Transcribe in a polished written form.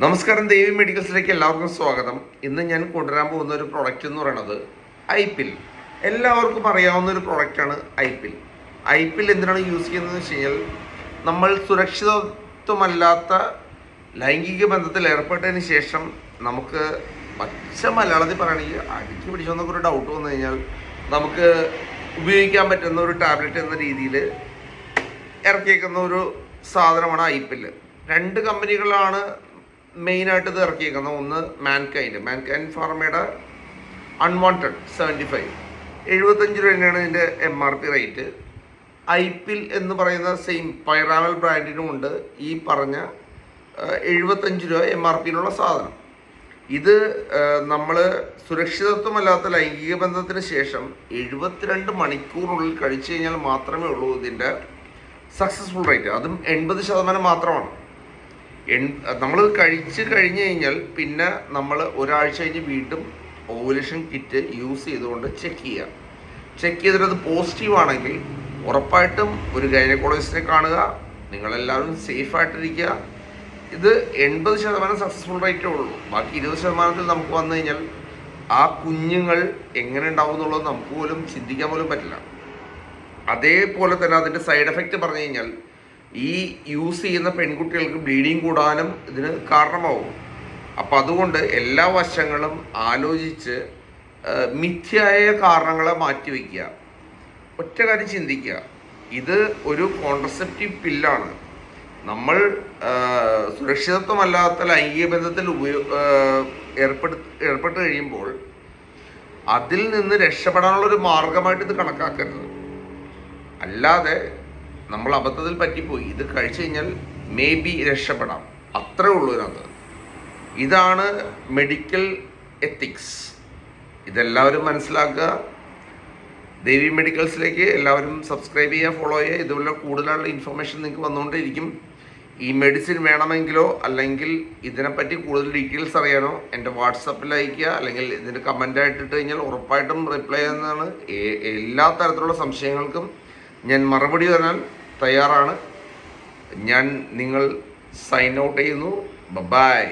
നമസ്കാരം, ദേവി മെഡിക്കൽസിലേക്ക് എല്ലാവർക്കും സ്വാഗതം. ഇന്ന് ഞാൻ കൊണ്ടുവരാൻ പോകുന്ന ഒരു പ്രൊഡക്റ്റ് എന്ന് പറയുന്നത് ഐപിൽ. എല്ലാവർക്കും അറിയാവുന്ന ഒരു പ്രൊഡക്റ്റാണ് ഐപിൽ. ഐപിൽ എന്തിനാണ് യൂസ് ചെയ്യുന്നതെന്ന് വെച്ച് കഴിഞ്ഞാൽ, നമ്മൾ സുരക്ഷിതത്വമല്ലാത്ത ലൈംഗിക ബന്ധത്തിൽ ഏർപ്പെട്ടതിന് ശേഷം നമുക്ക് പച്ച മലയാളത്തിൽ പറയുകയാണെങ്കിൽ അടിച്ചു പിടിച്ചെന്നൊക്കെ ഒരു ഡൗട്ട് വന്നു കഴിഞ്ഞാൽ നമുക്ക് ഉപയോഗിക്കാൻ പറ്റുന്ന ഒരു ടാബ്ലറ്റ് എന്ന രീതിയിൽ ഇറക്കിയേക്കുന്ന ഒരു സാധനമാണ് ഐപിൽ. രണ്ട് കമ്പനികളാണ് മെയിനായിട്ട് ഇത് ഇറക്കിയേക്കുന്നത്. ഒന്ന് മാൻകൈൻഡ് ഫാർമയുടെ അൺവാണ്ടഡ് 75 രൂപ തന്നെയാണ് ഇതിൻ്റെ MRP റേറ്റ്. ഐപിൽ എന്ന് പറയുന്ന സെയിം പൈറാമൽ ബ്രാൻഡിനുമുണ്ട് ഈ പറഞ്ഞ 75 രൂപ MRPയിലുള്ള സാധനം. ഇത് നമ്മൾ സുരക്ഷിതത്വമല്ലാത്ത ലൈംഗിക ബന്ധത്തിന് ശേഷം 72 മണിക്കൂറിനുള്ളിൽ കഴിച്ചു കഴിഞ്ഞാൽ മാത്രമേ ഉള്ളൂ ഇതിൻ്റെ സക്സസ്ഫുൾ റേറ്റ്. അതും 80% മാത്രമാണ്. നമ്മൾ കഴിച്ച് കഴിഞ്ഞ് കഴിഞ്ഞാൽ പിന്നെ നമ്മൾ ഒരാഴ്ച കഴിഞ്ഞ് വീണ്ടും ഓവുലേഷൻ കിറ്റ് യൂസ് ചെയ്തുകൊണ്ട് ചെക്ക് ചെയ്തിട്ട് അത് പോസിറ്റീവ് ആണെങ്കിൽ ഉറപ്പായിട്ടും ഒരു ഗൈനക്കോളജിസ്റ്റിനെ കാണുക. നിങ്ങളെല്ലാവരും സേഫായിട്ടിരിക്കുക. ഇത് 80% സക്സസ്ഫുൾ റേറ്റേ ഉള്ളൂ. ബാക്കി 20% നമുക്ക് വന്നു കഴിഞ്ഞാൽ ആ കുഞ്ഞുങ്ങൾ എങ്ങനെ ഉണ്ടാവും എന്നുള്ളത് നമുക്ക് പോലും ചിന്തിക്കാൻ പോലും പറ്റില്ല. അതേപോലെ തന്നെ അതിൻ്റെ സൈഡ് എഫക്റ്റ് പറഞ്ഞു കഴിഞ്ഞാൽ ഈ യൂസ് ചെയ്യുന്ന പെൺകുട്ടികൾക്ക് ബ്ലീഡിങ് കൂടാനും ഇതിന് കാരണമാവും. അപ്പം അതുകൊണ്ട് എല്ലാ വശങ്ങളും ആലോചിച്ച് മിഥ്യയായ കാരണങ്ങളെ മാറ്റിവെക്കുക. ഒറ്റ കാര്യം ചിന്തിക്കുക, ഇത് ഒരു കോൺട്രസെപ്റ്റീവ് പില്ലാണ്. നമ്മൾ സുരക്ഷിതത്വമല്ലാത്ത ലൈംഗിക ബന്ധത്തിൽ ഏർപ്പെട്ട് കഴിയുമ്പോൾ അതിൽ നിന്ന് രക്ഷപ്പെടാനുള്ളൊരു മാർഗമായിട്ട് ഇത് കണക്കാക്കരുത്. അല്ലാതെ നമ്മൾ അബദ്ധത്തിൽ പറ്റിപ്പോയി ഇത് കഴിച്ചു കഴിഞ്ഞാൽ മേ ബി രക്ഷപ്പെടാം, അത്രേ ഉള്ളൂ ഇതിനകത്ത്. ഇതാണ് മെഡിക്കൽ എത്തിക്സ്. ഇതെല്ലാവരും മനസ്സിലാക്കുക. ദേവി മെഡിക്കൽസിലേക്ക് എല്ലാവരും സബ്സ്ക്രൈബ് ചെയ്യുക, ഫോളോ ചെയ്യുക. ഇതുപോലെ കൂടുതലുള്ള ഇൻഫർമേഷൻ നിങ്ങൾക്ക് വന്നുകൊണ്ടേയിരിക്കും. ഈ മെഡിസിൻ വേണമെങ്കിലോ അല്ലെങ്കിൽ ഇതിനെപ്പറ്റി കൂടുതൽ ഡീറ്റെയിൽസ് അറിയാനോ എൻ്റെ വാട്സപ്പിൽ അയയ്ക്കുക, അല്ലെങ്കിൽ ഇതിൻ്റെ കമൻ്റായിട്ട് ഇട്ട് കഴിഞ്ഞാൽ ഉറപ്പായിട്ടും റിപ്ലൈ ചെയ്യുന്നതാണ്. എല്ലാ തരത്തിലുള്ള സംശയങ്ങൾക്കും ഞാൻ മറുപടി തരാൻ തയ്യാറാണ്. നിങ്ങൾ സൈൻ ഔട്ട് ചെയ്യുന്നു. ബൈ.